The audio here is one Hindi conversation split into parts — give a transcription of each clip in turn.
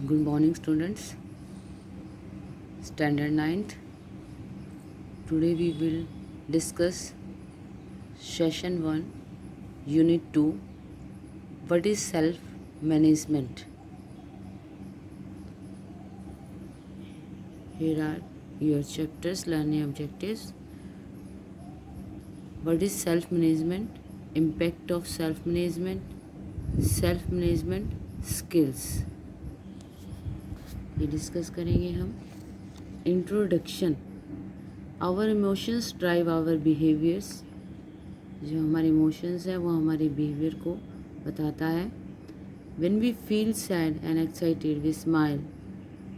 Good morning, students. Standard 9th. Today we will discuss Session 1, Unit 2. What is self-management? Here are your chapters, learning objectives. What is self-management? Impact of self-management skills. ये डिस्कस करेंगे हम. Introduction. Our emotions drive our behaviours. जो हमारे इमोशंस है वो हमारे बिहेवियर को बताता है. When we feel sad and excited we smile.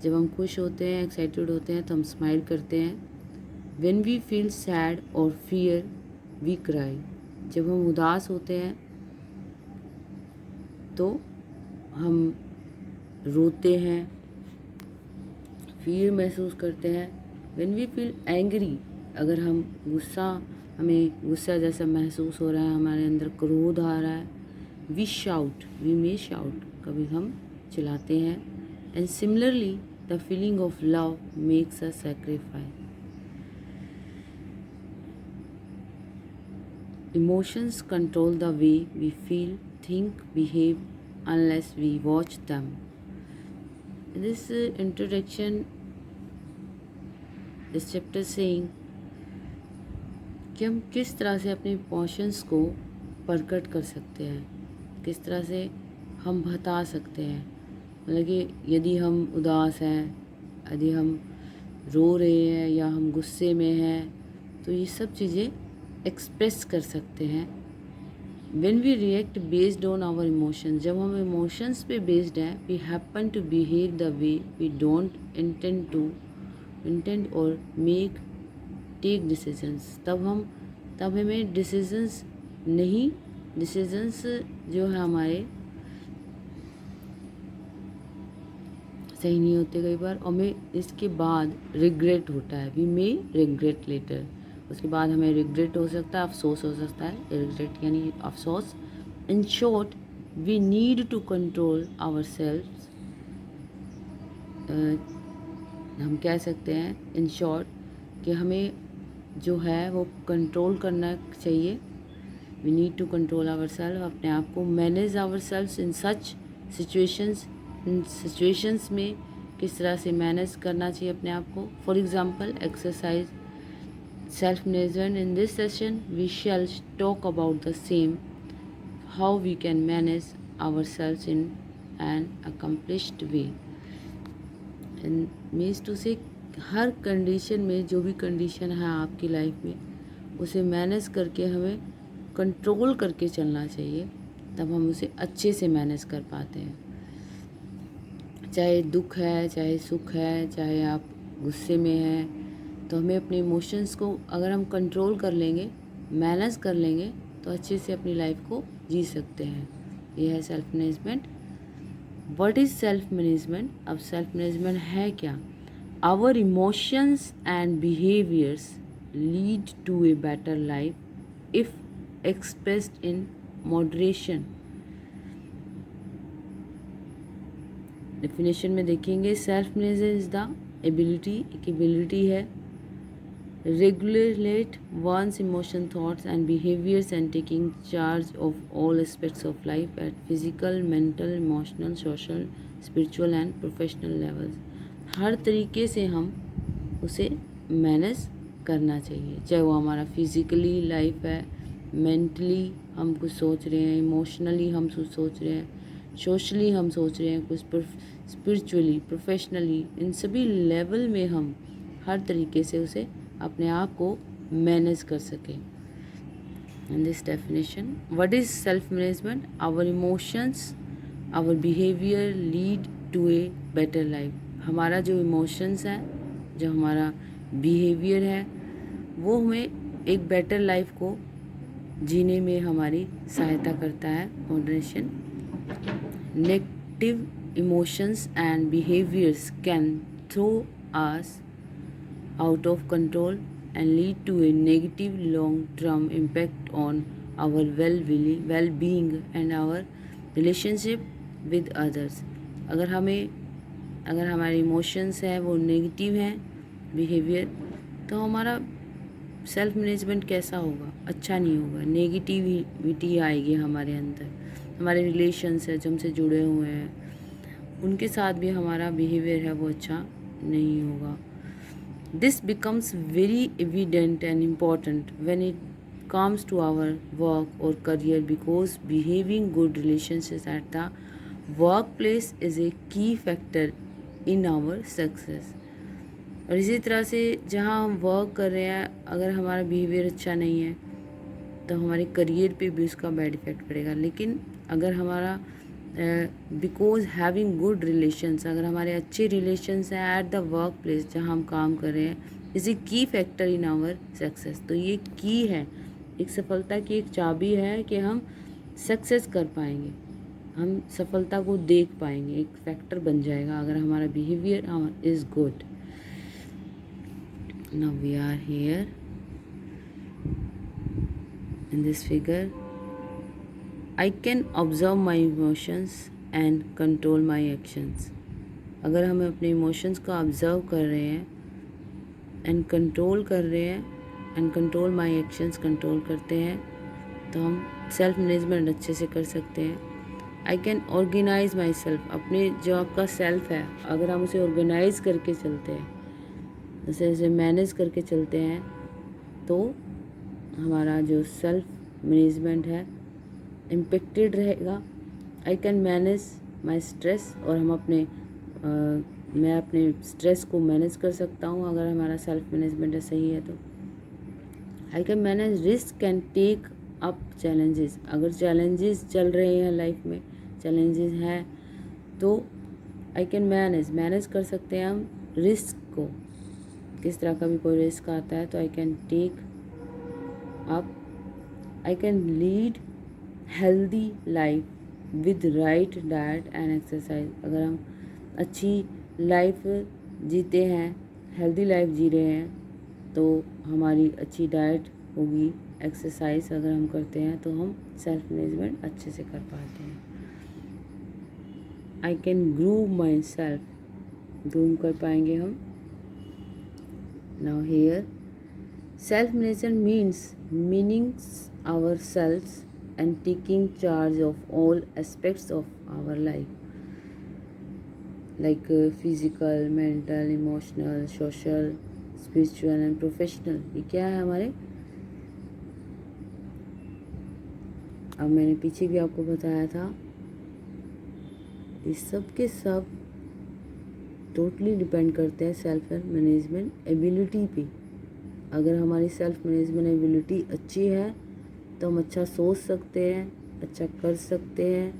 जब हम खुश होते हैं, एक्साइटेड होते हैं तो हम स्माइल करते हैं. व्हेन वी फील सैड और फियर वी क्राई. जब हम उदास होते हैं तो हम रोते हैं, फियर महसूस करते हैं. When we feel angry. अगर हमें गुस्सा जैसा महसूस हो रहा है, हमारे अंदर क्रोध आ रहा है. We shout. We may shout. कभी हम चिल्लाते हैं. And similarly the feeling of love makes a sacrifice. Emotions control the way we feel, think, behave unless we watch them. This introduction, this chapter saying कि हम किस तरह से अपने इमोशंस को प्रकट कर सकते हैं, किस तरह से हम बता सकते हैं. मतलब कि यदि हम उदास हैं, यदि हम रो रहे हैं या हम गुस्से में हैं, तो ये सब चीज़ें एक्सप्रेस कर सकते हैं. When we react based on our emotions, जब हम emotions पे based हैं, we happen to behave the way we don't intend or take decisions. तब हमें decisions जो है हमारे सही नहीं होते कई बार, और हमें इसके बाद regret होता है. We may regret later. उसके बाद हमें रिग्रेट हो सकता है, अफसोस हो सकता है. रिग्रेट यानी अफसोस. In short we need to control our selves. हम कह सकते हैं इन शॉर्ट कि हमें जो है वो कंट्रोल करना चाहिए. We need to control our selves. अपने आप को manage our selves in such situations. इन सिचुएशंस में किस तरह से मैनेज करना चाहिए अपने आप को. For example exercise self-management. In this session we shall talk about the same, how we can manage ourselves in an accomplished way. And means to say her condition में, जो भी कंडीशन है आपकी लाइफ में, उसे मैनेज करके हमें कंट्रोल करके चलना चाहिए. तब हम उसे अच्छे से मैनेज कर पाते हैं. चाहे दुख है, चाहे सुख है, चाहे आप गुस्से में हैं, तो हमें अपने इमोशंस को अगर हम कंट्रोल कर लेंगे, मैनेज कर लेंगे, तो अच्छे से अपनी लाइफ को जी सकते हैं. ये है self management. What is self management? अब सेल्फ मैनेजमेंट है क्या? Our emotions and behaviours lead to a better life if expressed in moderation. Definition में देखेंगे, self management is the ability, एक एबिलिटी है, regulate one's emotion, thoughts and behaviors and taking charge of all aspects of life at physical, mental, emotional, social, spiritual and professional levels. हर तरीके से हम उसे मैनेज करना चाहिए, चाहे वो हमारा फिज़िकली लाइफ है, मेंटली हम कुछ सोच रहे हैं, इमोशनली हम कुछ सोच रहे हैं, सोशली हम सोच रहे हैं कुछ, स्पिरिचुअली, प्रोफेशनली, इन सभी लेवल में हम हर तरीके से उसे अपने आप को मैनेज कर सकें. In this definition, what is self management? Our emotions, our behaviour lead to a better life. हमारा जो इमोशंस है, जो हमारा बिहेवियर है, वो हमें एक बेटर लाइफ को जीने में हमारी सहायता करता है. Moderation. Negative emotions and behaviours can throw us out of control and lead to a negative long-term impact on our well-being and our relationship with others. अगर हमें अगर हमारे इमोशंस है वो नेगेटिव हैं बिहेवियर, तो हमारा सेल्फ मैनेजमेंट कैसा होगा? अच्छा नहीं होगा, नेगेटिविटी आएगी हमारे अंदर। हमारे रिलेशंस है जो हमसे जुड़े हुए हैं, उनके साथ भी हमारा बिहेवियर है वो अच्छा नहीं होगा। This becomes very evident and important when it comes to our work or career, because behaving good relationships at the workplace is a key factor in our success। और इसी तरह से जहाँ हम वर्क कर रहे हैं, अगर हमारा बिहेवियर अच्छा नहीं है तो हमारे करियर पे भी उसका बैड इफ़ेक्ट पड़ेगा। लेकिन अगर हमारा बिकॉज हैविंग गुड रिलेशंस, अगर हमारे अच्छे रिलेशंस हैं एट द वर्क प्लेस जहाँ हम काम कर रहे हैं, इज़ ए की फैक्टर इन आवर सक्सेस। तो ये की है, एक सफलता की एक चाबी है कि हम सक्सेस कर पाएंगे, हम सफलता को देख पाएंगे, एक फैक्टर बन जाएगा अगर हमारा behaviour is good. Now we are here in this figure, I can observe my emotions and control my actions। अगर हम अपने इमोशंस को ऑब्ज़र्व कर रहे हैं एंड कंट्रोल कर रहे हैं and control my actions control करते हैं, तो हम सेल्फ मैनेजमेंट अच्छे से कर सकते हैं। I can organise my self, अपने जो आपका सेल्फ है अगर हम उसे ऑर्गेनाइज करके चलते हैं, जैसे जैसे मैनेज करके चलते हैं, तो हमारा जो सेल्फ मैनेजमेंट है इम्पेक्टेड रहेगा। आई कैन मैनेज माई स्ट्रेस, और हम मैं अपने स्ट्रेस को मैनेज कर सकता हूँ अगर हमारा सेल्फ मैनेजमेंट सही है तो। I can manage risk and take up challenges, अगर चैलेंजेस चल रहे हैं लाइफ में, चैलेंजेस हैं, तो आई कैन मैनेज कर सकते हैं हम रिस्क को। किस तरह का भी कोई रिस्क आता है तो I can take up. I can lead healthy life with right diet and exercise, अगर हम अच्छी लाइफ जीते हैं, हेल्दी लाइफ जी रहे हैं, तो हमारी अच्छी डाइट होगी, एक्सरसाइज अगर हम करते हैं तो हम सेल्फ मैनेजमेंट अच्छे से कर पाते हैं। I can groom my self, groom कर पाएंगे हम। Now here self management meanings our selves and taking charge of all aspects of our life, like physical, mental, emotional, social, spiritual and professional। ये क्या है हमारे, अब मैंने पीछे भी आपको बताया था, ये सब के सब टोटली डिपेंड करते हैं सेल्फ मैनेजमेंट एबिलिटी पे। अगर हमारी सेल्फ मैनेजमेंट एबिलिटी अच्छी है तो हम अच्छा सोच सकते हैं, अच्छा कर सकते हैं,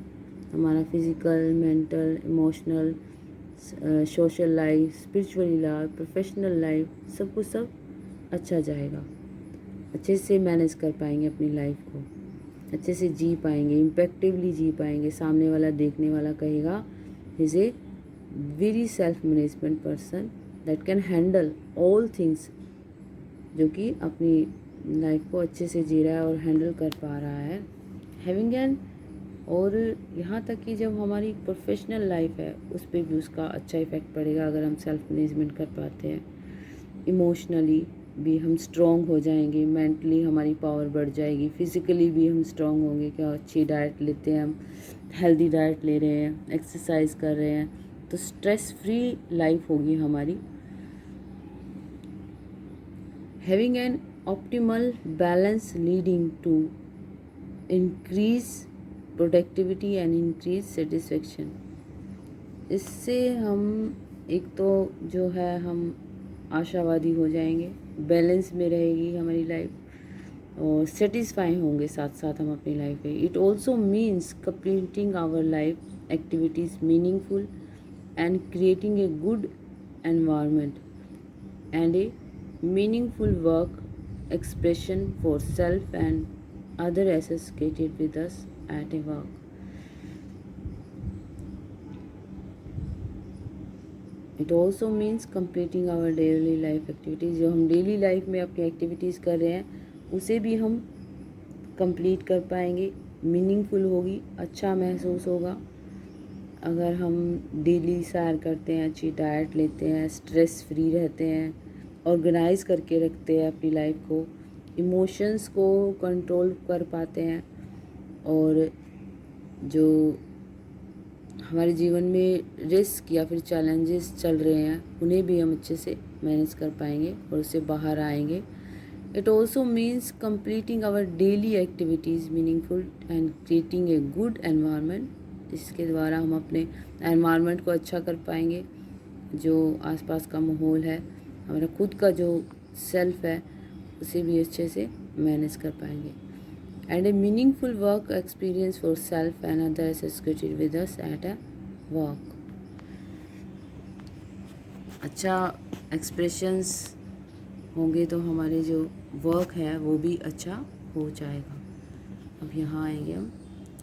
हमारा physical, mental, emotional, social life, spiritual life, professional life, सब कुछ सब अच्छा जाएगा। अच्छे से मैनेज कर पाएंगे अपनी लाइफ को, अच्छे से जी पाएंगे, इम्पेक्टिवली जी पाएंगे। सामने वाला देखने वाला कहेगा is a very self management person that can handle all things, जो कि अपनी लाइफ को अच्छे से जी रहा है और हैंडल कर पा रहा है। हैविंग एन, और यहाँ तक कि जब हमारी प्रोफेशनल लाइफ है उस पर भी उसका अच्छा इफ़ेक्ट पड़ेगा अगर हम सेल्फ मैनेजमेंट कर पाते हैं। इमोशनली भी हम स्ट्रॉन्ग हो जाएंगे, मेंटली हमारी पावर बढ़ जाएगी, फिज़िकली भी हम स्ट्रॉन्ग होंगे। क्या अच्छी डाइट लेते हैं हम, हेल्दी डाइट ले रहे हैं, एक्सरसाइज कर रहे हैं, तो स्ट्रेस फ्री लाइफ होगी हमारी। Having an optimal balance leading to increase productivity and increase satisfaction। इससे हम एक तो जो है हम आशावादी हो जाएंगे, बैलेंस में रहेगी हमारी लाइफ और सेटिस्फाई होंगे साथ साथ हम अपनी लाइफ में। It also means completing our life activities meaningful and creating a good environment and a meaningful work expression for self and other associated with us at a work। It also means completing our daily life activities। जो हम डेली लाइफ में अपनी एक्टिविटीज़ कर रहे हैं उसे भी हम कंप्लीट कर पाएंगे, मीनिंगफुल होगी, अच्छा महसूस होगा, अगर हम डेली सैर करते हैं, अच्छी डाइट लेते हैं, स्ट्रेस फ्री रहते हैं, ऑर्गेनाइज करके रखते हैं अपनी लाइफ को, इमोशंस को कंट्रोल कर पाते हैं, और जो हमारे जीवन में रिस्क या फिर चैलेंजेस चल रहे हैं उन्हें भी हम अच्छे से मैनेज कर पाएंगे और उससे बाहर आएंगे। It also means completing our daily activities meaningful and creating a good environment, जिसके द्वारा हम अपने एनवायरनमेंट को अच्छा कर पाएंगे, जो आसपास का माहौल है, हमारा खुद का जो सेल्फ है उसे भी अच्छे से मैनेज कर पाएंगे। And a meaningful work experience for self and other associated with us at a work. अच्छा एक्सप्रेशंस होंगे तो हमारे जो वर्क है वो भी अच्छा हो जाएगा। अब यहाँ आएंगे हम,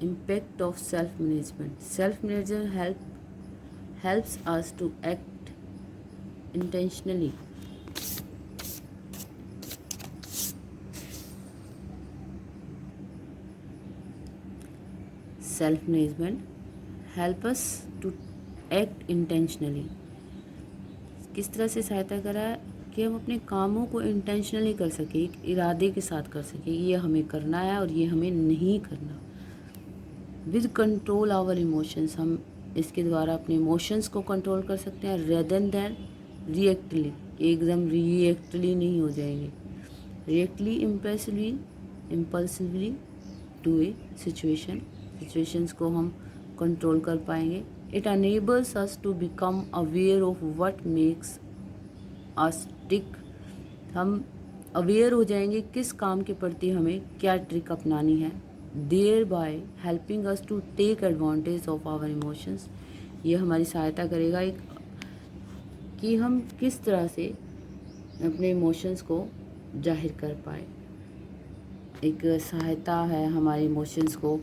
impact of self management. Self management helps us to act intentionally. Self management help us to act intentionally. किस तरह से सहायता करा है कि हम अपने कामों को इंटेंशनली कर सकें, एक इरादे के साथ कर सकें, ये हमें करना है और ये हमें नहीं करना। विद कंट्रोल आवर इमोशंस, हम इसके द्वारा अपने इमोशंस को कंट्रोल कर सकते हैं, रेदर दैन रिएक्टली, एकदम रिएक्टली नहीं हो जाएंगे, reactively impulsively to a situations को हम कंट्रोल कर पाएंगे। It enables us to become aware of what makes us tick. हम अवेयर हो जाएंगे किस काम के प्रति हमें क्या ट्रिक अपनानी है। Thereby helping us to take advantage of our emotions, ये हमारी सहायता करेगा एक कि हम किस तरह से अपने इमोशंस को जाहिर कर पाए। एक सहायता है हमारे इमोशंस को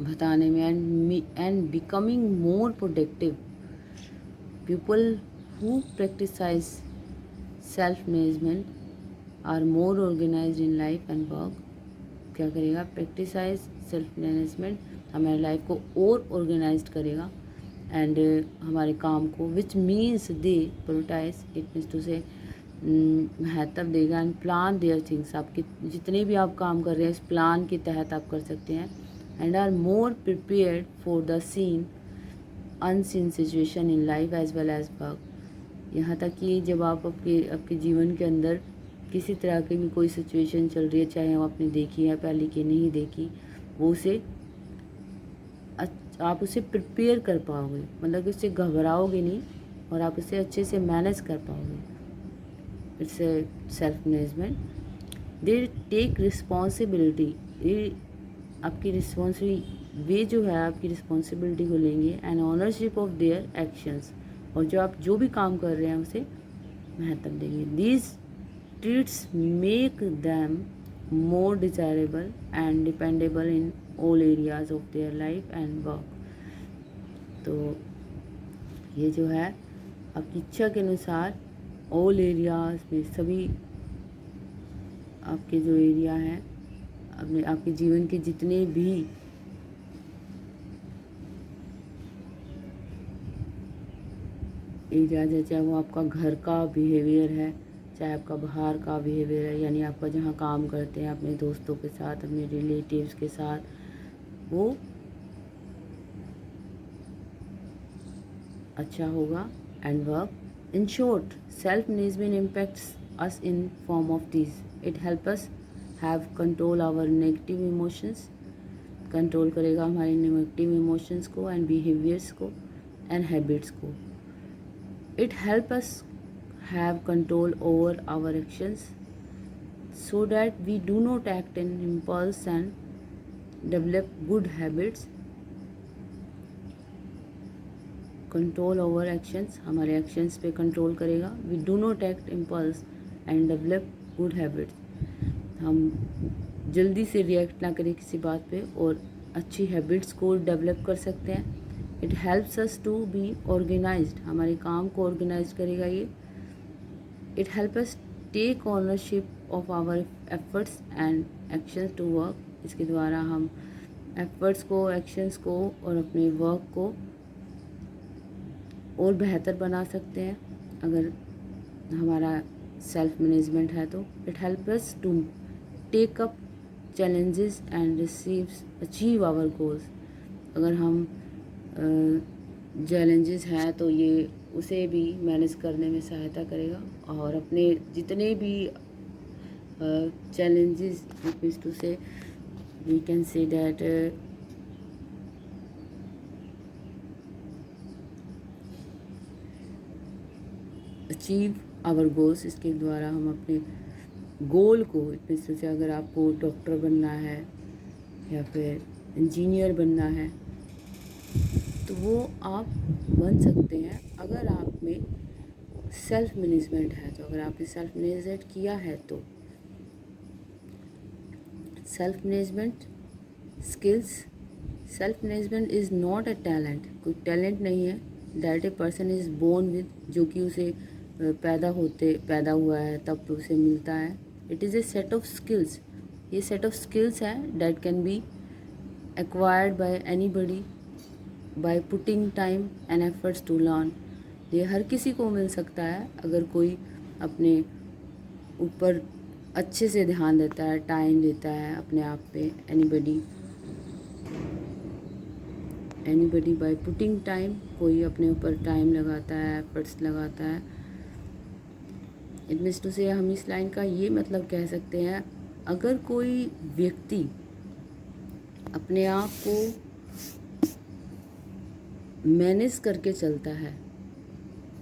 बताने में, and becoming more productive. People who practise self management are more organised in life and work. क्या करेगा, प्रैक्टिसाइज सेल्फ मैनेजमेंट हमारे लाइफ को और ऑर्गेनाइज्ड करेगा एंड हमारे काम को, which means they prioritise, it means to say महत्व देगा, एंड प्लान देयर थिंग्स। आपके जितने भी आप काम कर रहे हैं इस प्लान के तहत आप कर सकते हैं, and are more prepared for the seen unseen situation in life as well as work. यहाँ तक कि जब आप आपके जीवन के अंदर किसी तरह की भी कोई सिचुएशन चल रही है, चाहे वो आपने देखी है पहले की नहीं देखी, वो उसे आप उसे प्रिपेयर कर पाओगे, मतलब कि उससे घबराओगे नहीं और आप उसे अच्छे से मैनेज कर पाओगे। It's self management. They take responsibility, ये आपकी रिस्पॉन्सिबिलिटी, वे जो है आपकी रिस्पॉन्सिबिलिटी को लेंगे, and ownership of their actions, और जो आप जो भी काम कर रहे हैं उसे महत्व देंगे। These treats make them more desirable and dependable in all areas of their life and work. तो ये जो है आपकी इच्छा के अनुसार ऑल एरियाज में, सभी आपके जो एरिया हैं, अपने आपके जीवन के जितने भी एरियाज है, चाहे वो आपका घर का बिहेवियर है, चाहे आपका बाहर का बिहेवियर है, यानी आपका जहाँ काम करते हैं अपने दोस्तों के साथ, अपने रिलेटिव्स के साथ, वो अच्छा होगा and work. In short, self management impacts us in form of this. It help us have control our negative emotions, control करेगा हमारे नेगेटिव इमोशंस को एंड बिहेवियर्स को एंड हैबिट्स को। It help us have control over our actions so that we do not act in impulse and develop good habits. Control over actions, हमारे actions पे control करेगा। We do not act impulse and develop good habits, हम जल्दी से रिएक्ट ना करें किसी बात पे और अच्छी हैबिट्स को डेवलप कर सकते हैं। It helps us to be organised, हमारे काम को ऑर्गेनाइज करेगा ये। It helps us take ownership of our efforts and actions to work, इसके द्वारा हम एफर्ट्स को, एक्शंस को और अपने वर्क को और बेहतर बना सकते हैं अगर हमारा सेल्फ मैनेजमेंट है तो। It help us to take up challenges and achieve our goals। अगर हम चैलेंजेस हैं तो ये उसे भी मैनेज करने में सहायता करेगा और अपने जितने भी challenges means to say we can say that achieve our goals. इसके द्वारा हम अपने गोल को, जैसे अगर आपको डॉक्टर बनना है या फिर इंजीनियर बनना है तो वो आप बन सकते हैं अगर आप में सेल्फ मैनेजमेंट है। तो अगर आपने सेल्फ मैनेजमेंट किया है तो self management skills, self management is not a talent, कोई टैलेंट नहीं है that a person is born with, जो कि उसे पैदा हुआ है तब तो उसे मिलता है। It is a set of skills, ये सेट ऑफ स्किल्स है that can be acquired by anybody by putting time and efforts to learn. ये हर किसी को मिल सकता है अगर कोई अपने ऊपर अच्छे से ध्यान देता है, टाइम देता है अपने आप पे। एनीबडी बाय पुटिंग टाइम, कोई अपने ऊपर टाइम लगाता है, एफर्ट्स लगाता है। इट मीन्स टू से हम इस लाइन का ये मतलब कह सकते हैं, अगर कोई व्यक्ति अपने आप को मैनेज करके चलता है,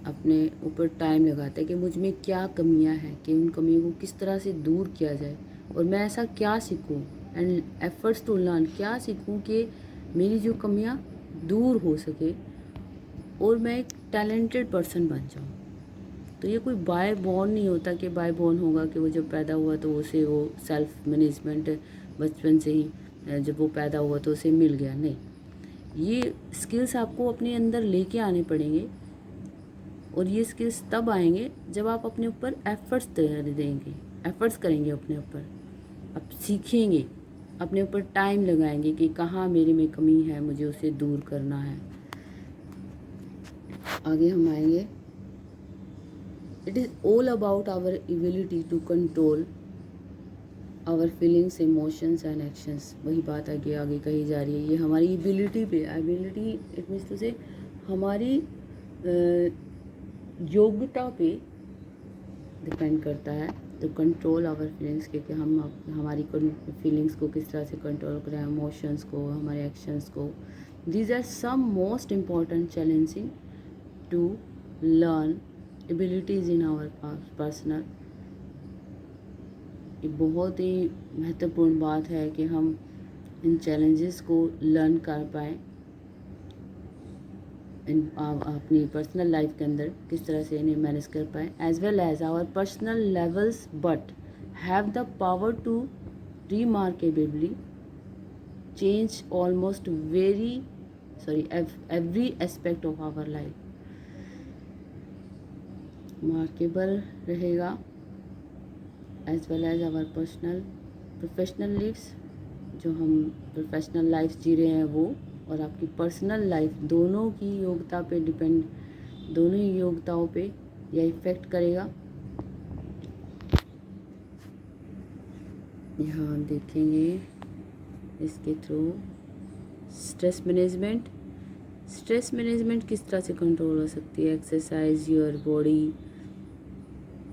अपने ऊपर टाइम लगाता है कि मुझ में क्या कमियां हैं, कि उन कमियों को किस तरह से दूर किया जाए और मैं ऐसा क्या सीखूं, एंड एफर्ट्स टू लर्न, क्या सीखूं कि मेरी जो कमियां दूर हो सके और मैं एक टैलेंटेड पर्सन बन जाऊं। तो ये कोई बाय बॉर्न नहीं होता कि बाय बॉर्न होगा कि वो जब पैदा हुआ तो उसे वो सेल्फ मैनेजमेंट बचपन से ही जब वो पैदा हुआ तो उसे मिल गया, नहीं। ये स्किल्स आपको अपने अंदर लेके आने पड़ेंगे और ये स्किल्स तब आएंगे जब आप अपने ऊपर एफर्ट्स देंगे, एफर्ट्स करेंगे अपने ऊपर, आप सीखेंगे, अपने ऊपर टाइम लगाएंगे कि कहाँ मेरे में कमी है, मुझे उसे दूर करना है। आगे हम आएंगे, it is all about our ability to control our feelings, emotions and actions. वही बात आगे कही जा रही है, ये हमारी एबिलिटी पे, एबिलिटी इट मीन्स टू से हमारी योग्यता पे डिपेंड करता है। तो कंट्रोल आवर फीलिंग्स, क्योंकि हम हमारी फीलिंग्स को किस तरह से कंट्रोल करें, इमोशंस को, हमारे एक्शंस को। These are some most important challenging to learn abilities in our personal. ये बहुत ही महत्वपूर्ण बात है कि हम इन चैलेंजेस को लर्न कर पाएँ अपनी पर्सनल लाइफ के अंदर, किस तरह से इन्हें मैनेज कर पाएँ, as well as our personal levels but have the power to remarkably change almost every aspect of our life. मार्केबल रहेगा as well as our personal professional lives, जो हम प्रोफेशनल लाइफ जी रहे हैं वो और आपकी पर्सनल लाइफ, दोनों की योग्यता पे डिपेंड, दोनों ही योग्यताओं पे यह इफ़ेक्ट करेगा। यहाँ हम देखेंगे इसके through stress management. Stress management किस तरह से कंट्रोल हो सकती है, एक्सरसाइज योर बॉडी।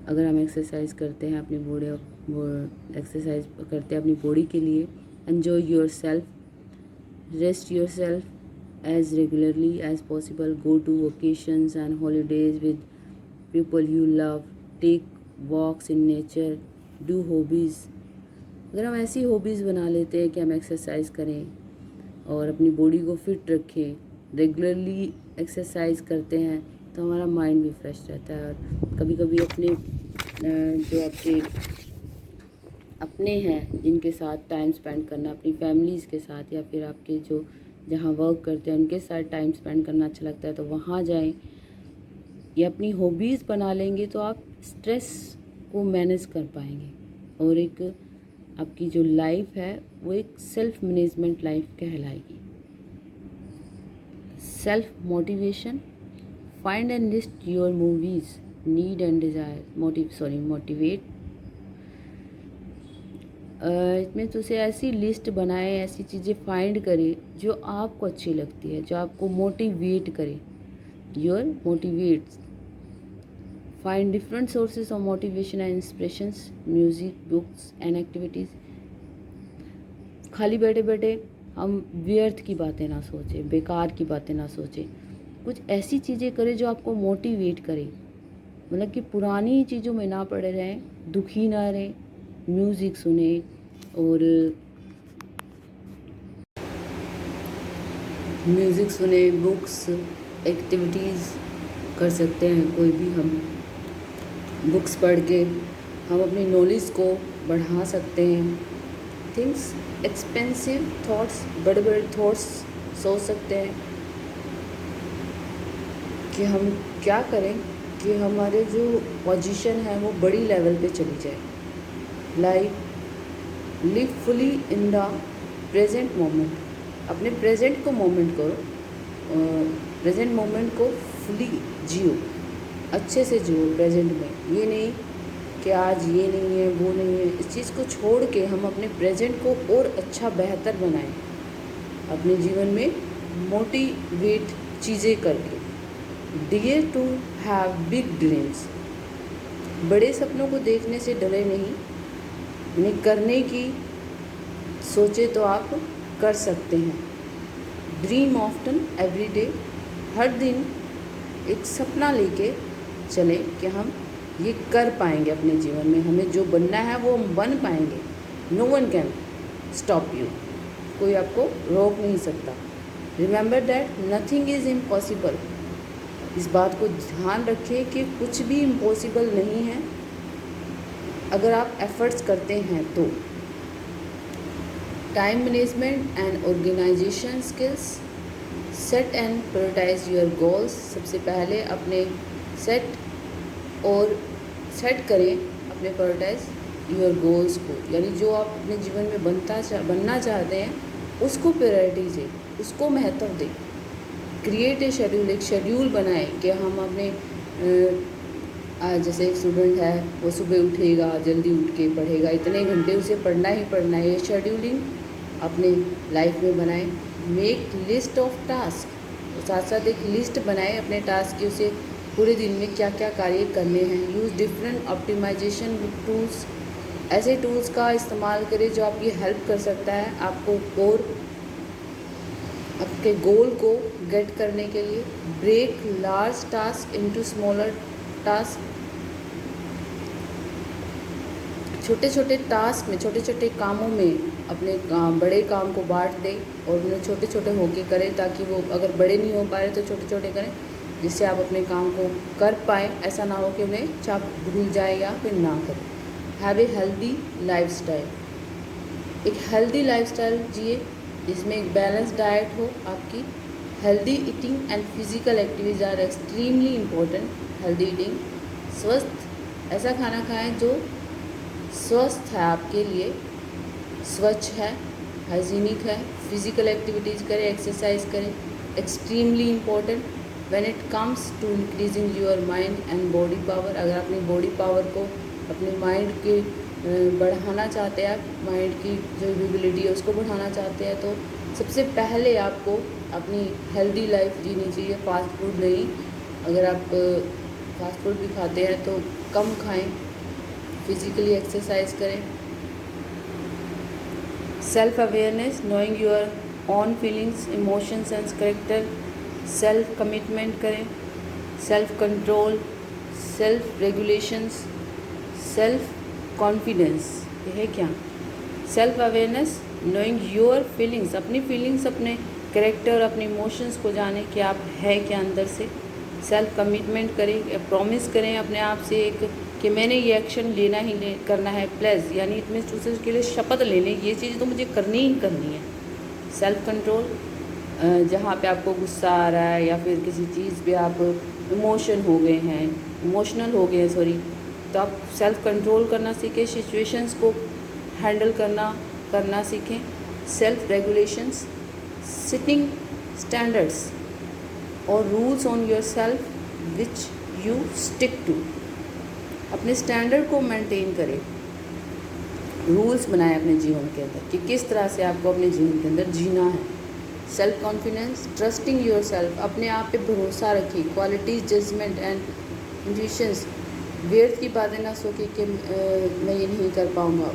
अगर हम एक्सरसाइज करते हैं अपनी बॉडी, एक्सरसाइज करते हैं अपनी बॉडी के लिए, enjoy your self, rest your self as regularly as possible, go to vocations and holidays with people you love, take walks in nature, do hobbies. अगर हम ऐसी हॉबीज़ बना लेते हैं कि हम एक्सरसाइज करें और अपनी बॉडी को फिट रखें, रेगुलरली एक्सरसाइज करते हैं तो हमारा माइंड भी फ्रेश रहता है। और कभी कभी अपने जो आपके अपने हैं जिनके साथ टाइम स्पेंड करना, अपनी फैमिलीज़ के साथ या फिर आपके जो जहाँ वर्क करते हैं उनके साथ टाइम स्पेंड करना अच्छा लगता है तो वहाँ जाएं, या अपनी हॉबीज़ बना लेंगे तो आप स्ट्रेस को मैनेज कर पाएंगे और एक आपकी जो लाइफ है वो एक सेल्फ मैनेजमेंट लाइफ कहलाएगी। Self motivation, find and list your movies need and desire motivate. इसमें तो उसे ऐसी लिस्ट बनाए, ऐसी चीज़ें फाइंड करे जो आपको अच्छी लगती है, जो आपको मोटिवेट करे। Your motivates, find different sources of motivation and inspirations, music, books and activities. खाली बैठे बैठे हम व्यर्थ की बातें ना सोचें, बेकार की बातें ना सोचें, कुछ ऐसी चीज़ें करें जो आपको मोटिवेट करें, मतलब कि पुरानी चीज़ों में ना पड़े रहें, दुखी ना रहें। म्यूज़िक सुने और म्यूज़िक सुने, बुक्स, एक्टिविटीज़ कर सकते हैं कोई भी। हम बुक्स पढ़ के हम अपनी नॉलेज को बढ़ा सकते हैं। थिंग्स एक्सपेंसिव थॉट्स, बड़े बड़े थॉट्स सोच सकते हैं कि हम क्या करें कि हमारे जो पोजीशन है वो बड़ी लेवल पे चली जाए। Like live fully in the present moment, अपने प्रेजेंट को मोमेंट करो, प्रेजेंट मोमेंट को फुली जियो, अच्छे से जियो प्रेजेंट में। ये नहीं कि आज ये नहीं है वो नहीं है, इस चीज़ को छोड़ के हम अपने प्रेजेंट को और अच्छा बेहतर बनाएं अपने जीवन में मोटिवेट चीज़ें करके। Dear to have big dreams, बड़े सपनों को देखने से डरे नहीं, उन्हें करने की सोचे तो आप कर सकते हैं। ड्रीम ऑफ्टन एवरी डे, हर दिन एक सपना लेके चलें कि हम ये कर पाएंगे अपने जीवन में, हमें जो बनना है वो हम बन पाएंगे। No one can stop you, कोई आपको रोक नहीं सकता। Remember that nothing is impossible, इस बात को ध्यान रखें कि कुछ भी इम्पॉसिबल नहीं है अगर आप एफर्ट्स करते हैं तो। Time management and organisation skills, set and prioritise your goals, सबसे पहले अपने सेट करें अपने प्रायोरिटाइज योर गोल्स को, यानी जो आप अपने जीवन में बनना चाहते हैं उसको प्रायोरिटी दें, उसको महत्व दें। क्रिएट ए शेड्यूल, एक शेड्यूल बनाएं कि हम अपने जैसे एक स्टूडेंट है वो सुबह उठेगा, जल्दी उठ के पढ़ेगा, इतने घंटे उसे पढ़ना ही पढ़ना है, ये शेड्यूलिंग अपने लाइफ में बनाएं। मेक लिस्ट ऑफ टास्क, तो साथ साथ एक लिस्ट बनाएं अपने टास्क की, उसे पूरे दिन में क्या क्या कार्य करने हैं। यूज़ डिफरेंट ऑप्टिमाइजेशन टूल्स, ऐसे टूल्स का इस्तेमाल करें जो आपकी हेल्प कर सकता है आपको और आपके गोल को गेट करने के लिए। Break large task into smaller task, छोटे छोटे टास्क में, छोटे छोटे कामों में अपने बड़े काम को बांट दें और उन्हें छोटे छोटे होके करें, ताकि वो अगर बड़े नहीं हो पा रहे तो छोटे छोटे करें, जिससे आप अपने काम को कर पाएँ। ऐसा ना हो कि उन्हें आप भूल जाए या फिर ना करें। हैव ए हेल्दी लाइफस्टाइल, एक हेल्दी लाइफस्टाइल जिए जिसमें एक बैलेंस डाइट हो आपकी। Healthy eating and physical activities are extremely important. Healthy eating, स्वस्थ ऐसा खाना खाएं जो स्वस्थ है आपके लिए, स्वच्छ है, हाइजीनिक है। फिजिकल एक्टिविटीज़ करें, एक्सरसाइज करें, extremely important when it comes to increasing your mind and body power. अगर अपनी बॉडी पावर को, अपने माइंड के बढ़ाना चाहते हैं, आप माइंड की जो एबिलिटी है उसको बढ़ाना चाहते हैं, तो सबसे पहले आपको अपनी हेल्दी लाइफ जीनी चाहिए। फास्ट फूड नहीं, अगर आप फास्ट फूड भी खाते हैं तो कम खाएं, फिजिकली एक्सरसाइज करें। Self awareness, knowing your own feelings, emotions and character. Self commitment करें, self control, self regulations, self confidence. ये है क्या? Self awareness, knowing your feelings, अपनी फीलिंग्स, अपने करेक्टर, अपने इमोशंस को जाने कि आप है क्या अंदर से। सेल्फ कमिटमेंट करें, प्रॉमिस करें अपने आप से एक कि मैंने ये एक्शन करना है, प्लस यानी इतने दूसरे के लिए शपथ ले लें, ये चीज़ तो मुझे करनी ही करनी है। सेल्फ कंट्रोल, जहाँ पे आपको गुस्सा आ रहा है या फिर किसी चीज़ पे आप इमोशनल हो गए हैं, तो आप सेल्फ कंट्रोल करना सीखें। सिचुएशंस को हैंडल करना सीखें। सेल्फ रेगुलेशंस, सिटिंग स्टैंडर्ड्स और rules on your self which you stick to. अपने स्टैंडर्ड को मेंटेन करें, रूल्स बनाएं अपने जीवन के अंदर कि किस तरह से आपको अपने जीवन के अंदर जीना है। Self confidence, trusting your self, अपने आप पे भरोसा रखिए। क्वालिटीज, जजमेंट एंड इंट्यूशंस, व्यर्थ की बातें ना सोचिए कि मैं ये नहीं कर पाऊँगा।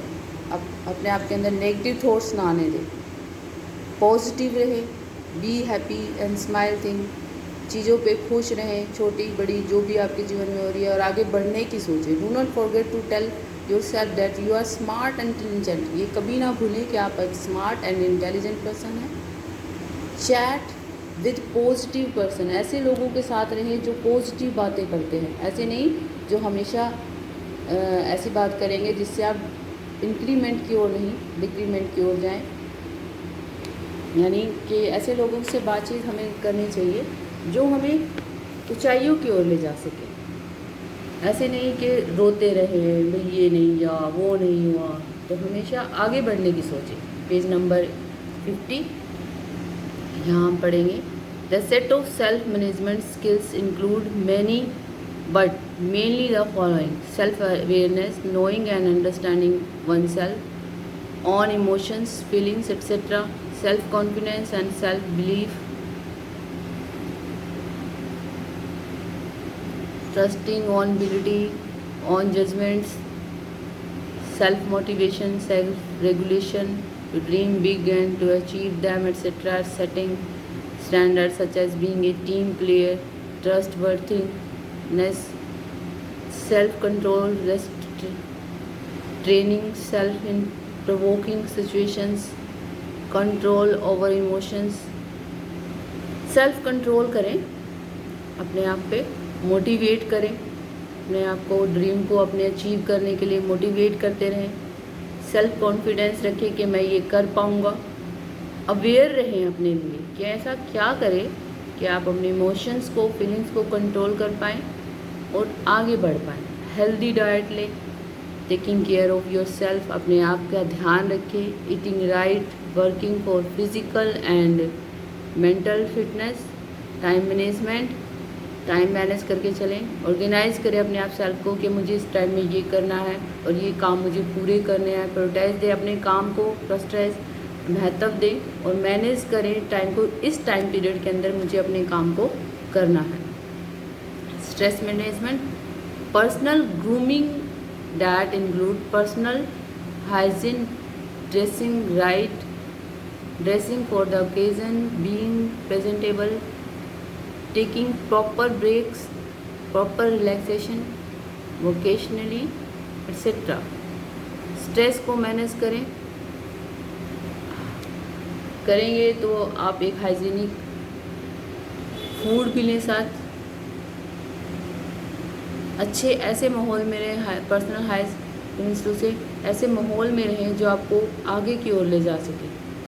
अपने आप के अंदर नेगेटिव थॉट्स ना आने दें। पॉजिटिव रहे, be happy and smile thing, चीज़ों पे खुश रहें, छोटी बड़ी जो भी आपके जीवन में हो रही है, और आगे बढ़ने की सोचें। Do not forget to tell your self that you are smart and intelligent. ये कभी ना भूलें कि आप एक स्मार्ट एंड इंटेलिजेंट पर्सन हैं। चैट विद पॉजिटिव पर्सन, ऐसे लोगों के साथ रहें जो पॉजिटिव बातें करते हैं, ऐसे नहीं जो हमेशा ऐसी बात करेंगे जिससे आप इंक्रीमेंट की ओर नहीं डिक्रीमेंट की ओर जाएं। यानी कि ऐसे लोगों से बातचीत हमें करनी चाहिए जो हमें ऊंचाइयों की ओर ले जा सके। ऐसे नहीं कि रोते रहे भाई ये नहीं हुआ वो नहीं हुआ, तो हमेशा आगे बढ़ने की सोचें। पेज नंबर 50 यहाँ हम पढ़ेंगे। The set of self management skills include many but mainly the following: self awareness, knowing and understanding oneself, on emotions, feelings, etc., self confidence and self belief, trusting on ability, on judgments, self motivation, self regulation, to dream big and to achieve them, etc., setting standards such as being a team player, trustworthiness, self control, training self in provoking situations, control over emotions. Self control करें, अपने आप पे मोटिवेट करें, अपने आप को ड्रीम को अपने अचीव करने के लिए मोटिवेट करते रहें। सेल्फ कॉन्फिडेंस रखें कि मैं ये कर पाऊँगा। अवेयर रहें अपने लिए कि ऐसा क्या करें कि आप अपने इमोशंस को, फीलिंग्स को कंट्रोल कर पाएँ और आगे बढ़ पाएँ। हेल्दी डाइट लें, taking care of your self, अपने आप का ध्यान रखें। Eating right, working for physical and mental fitness. Time management, time manage करके चलें। ऑर्गेनाइज करें अपने आप सेल्फ को कि मुझे इस टाइम में ये करना है और ये काम मुझे पूरे करने हैं। प्रायोरिटाइज दें अपने काम को, प्रायोरिटाइज महत्व दें और मैनेज करें टाइम को। इस टाइम पीरियड के अंदर मुझे अपने काम को करना है। Stress management, personal grooming that include personal hygiene, dressing for the occasion, being presentable, taking proper breaks, proper relaxation, vocationally, etc. Stress को मैनेज करेंगे तो आप एक हाइजीनिक फूड भी लें, साथ अच्छे ऐसे माहौल में रहें, पर्सनल हाइजीन से ऐसे माहौल में रहें जो आपको आगे की ओर ले जा सके।